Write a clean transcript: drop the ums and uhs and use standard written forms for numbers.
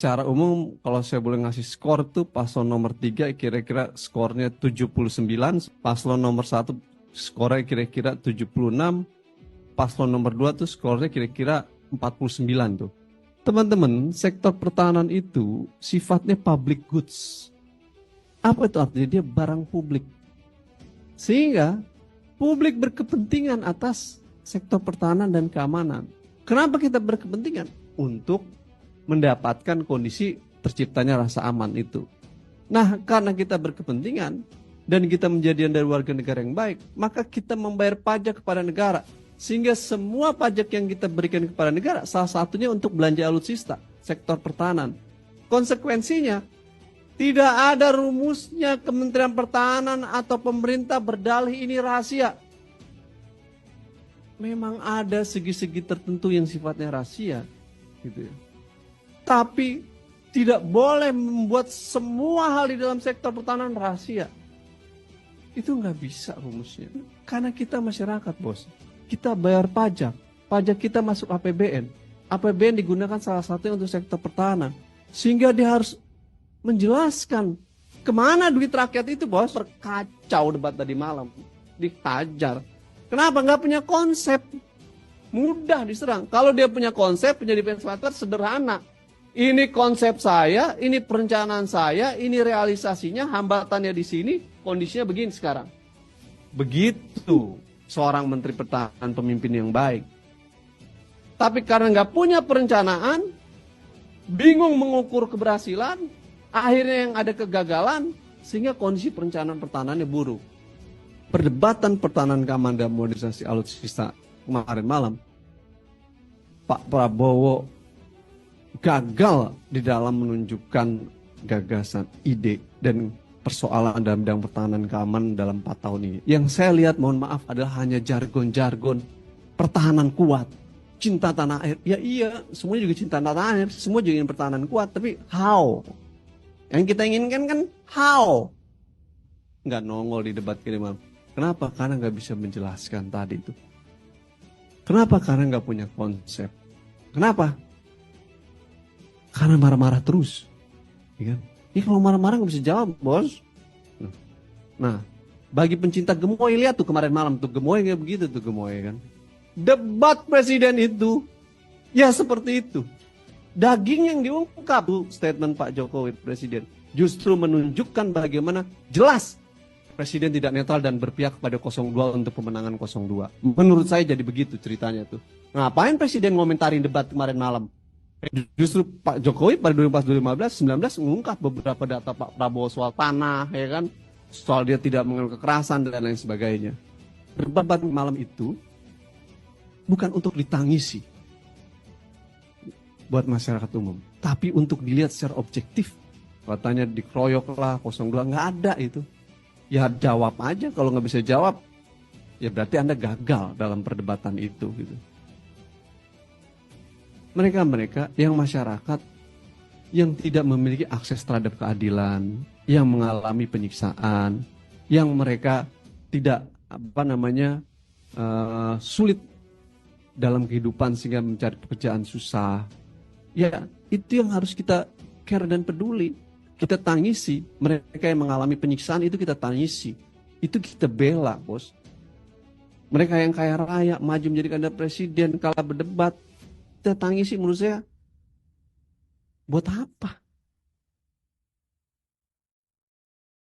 secara umum kalau saya boleh ngasih skor tuh paslon nomor 3 kira-kira skornya 79, paslon nomor 1 skornya kira-kira 76, paslon nomor 2 tuh skornya kira-kira 49 tuh. Teman-teman, sektor pertahanan itu sifatnya public goods. Apa itu artinya? Dia barang publik. Sehingga publik berkepentingan atas sektor pertahanan dan keamanan. Kenapa kita berkepentingan? Untuk mendapatkan kondisi terciptanya rasa aman itu. Nah, karena kita berkepentingan dan kita menjadi dari warga negara yang baik, maka kita membayar pajak kepada negara. Sehingga semua pajak yang kita berikan kepada negara, salah satunya untuk belanja alutsista, sektor pertahanan. Konsekuensinya, tidak ada rumusnya Kementerian Pertahanan atau pemerintah berdalih ini rahasia. Memang ada segi-segi tertentu yang sifatnya rahasia, gitu ya. Tapi tidak boleh membuat semua hal di dalam sektor pertahanan rahasia. Itu nggak bisa rumusnya. Karena kita masyarakat, bos. Kita bayar pajak. Pajak kita masuk APBN. APBN digunakan salah satunya untuk sektor pertahanan. Sehingga dia harus menjelaskan kemana duit rakyat itu, bos. Kacau debat tadi malam. Dihajar. Kenapa? Nggak punya konsep. Mudah diserang. Kalau dia punya konsep, punya defense matter, sederhana. Ini konsep saya, ini perencanaan saya, ini realisasinya, hambatannya di sini, kondisinya begini sekarang. Begitu seorang menteri pertahanan, pemimpin yang baik. Tapi karena nggak punya perencanaan, bingung mengukur keberhasilan, akhirnya yang ada kegagalan, sehingga kondisi perencanaan pertahanannya buruk. Perdebatan pertahanan keamanan dan modernisasi alutsista kemarin malam, Pak Prabowo gagal di dalam menunjukkan gagasan, ide, dan persoalan dalam bidang pertahanan keamanan dalam 4 tahun ini. Yang saya lihat, mohon maaf, adalah hanya jargon-jargon pertahanan kuat, cinta tanah air. Ya iya, semuanya juga cinta tanah air, semua juga ingin pertahanan kuat, tapi how? Yang kita inginkan kan how? Nggak nongol di debat kali malam. Kenapa? Karena nggak bisa menjelaskan tadi itu. Kenapa? Karena nggak punya konsep. Kenapa? Karena marah-marah terus, ya kan? Ini kalau marah-marah nggak bisa jawab, bos. Nah, bagi pencinta gemoy, lihat tuh kemarin malam tuh gemoy kayak begitu tuh gemoy kan. Debat presiden itu, ya seperti itu. Daging yang diungkap tuh statement Pak Jokowi presiden justru menunjukkan bagaimana jelas presiden tidak netral dan berpihak kepada 02 untuk pemenangan 02. Menurut saya jadi begitu ceritanya tuh. Ngapain presiden ngomentarin debat kemarin malam? Justru Pak Jokowi pada 2014, 2015 mengungkap beberapa data Pak Prabowo soal tanah, ya kan, soal dia tidak mengenal kekerasan dan lain sebagainya. Debat malam itu bukan untuk ditangisi buat masyarakat umum, tapi untuk dilihat secara objektif. Katanya dikeroyok lah 02, nggak ada itu. Ya jawab aja, kalau nggak bisa jawab, ya berarti Anda gagal dalam perdebatan itu, gitu. Mereka-mereka yang masyarakat yang tidak memiliki akses terhadap keadilan, yang mengalami penyiksaan, yang mereka tidak sulit dalam kehidupan sehingga mencari pekerjaan susah. Ya, itu yang harus kita care dan peduli. Kita tangisi. Mereka yang mengalami penyiksaan itu kita tangisi. Itu kita bela, bos. Mereka yang kaya raya, maju menjadi kandidat presiden, kalah berdebat, kita tangisi. Menurut saya, buat apa?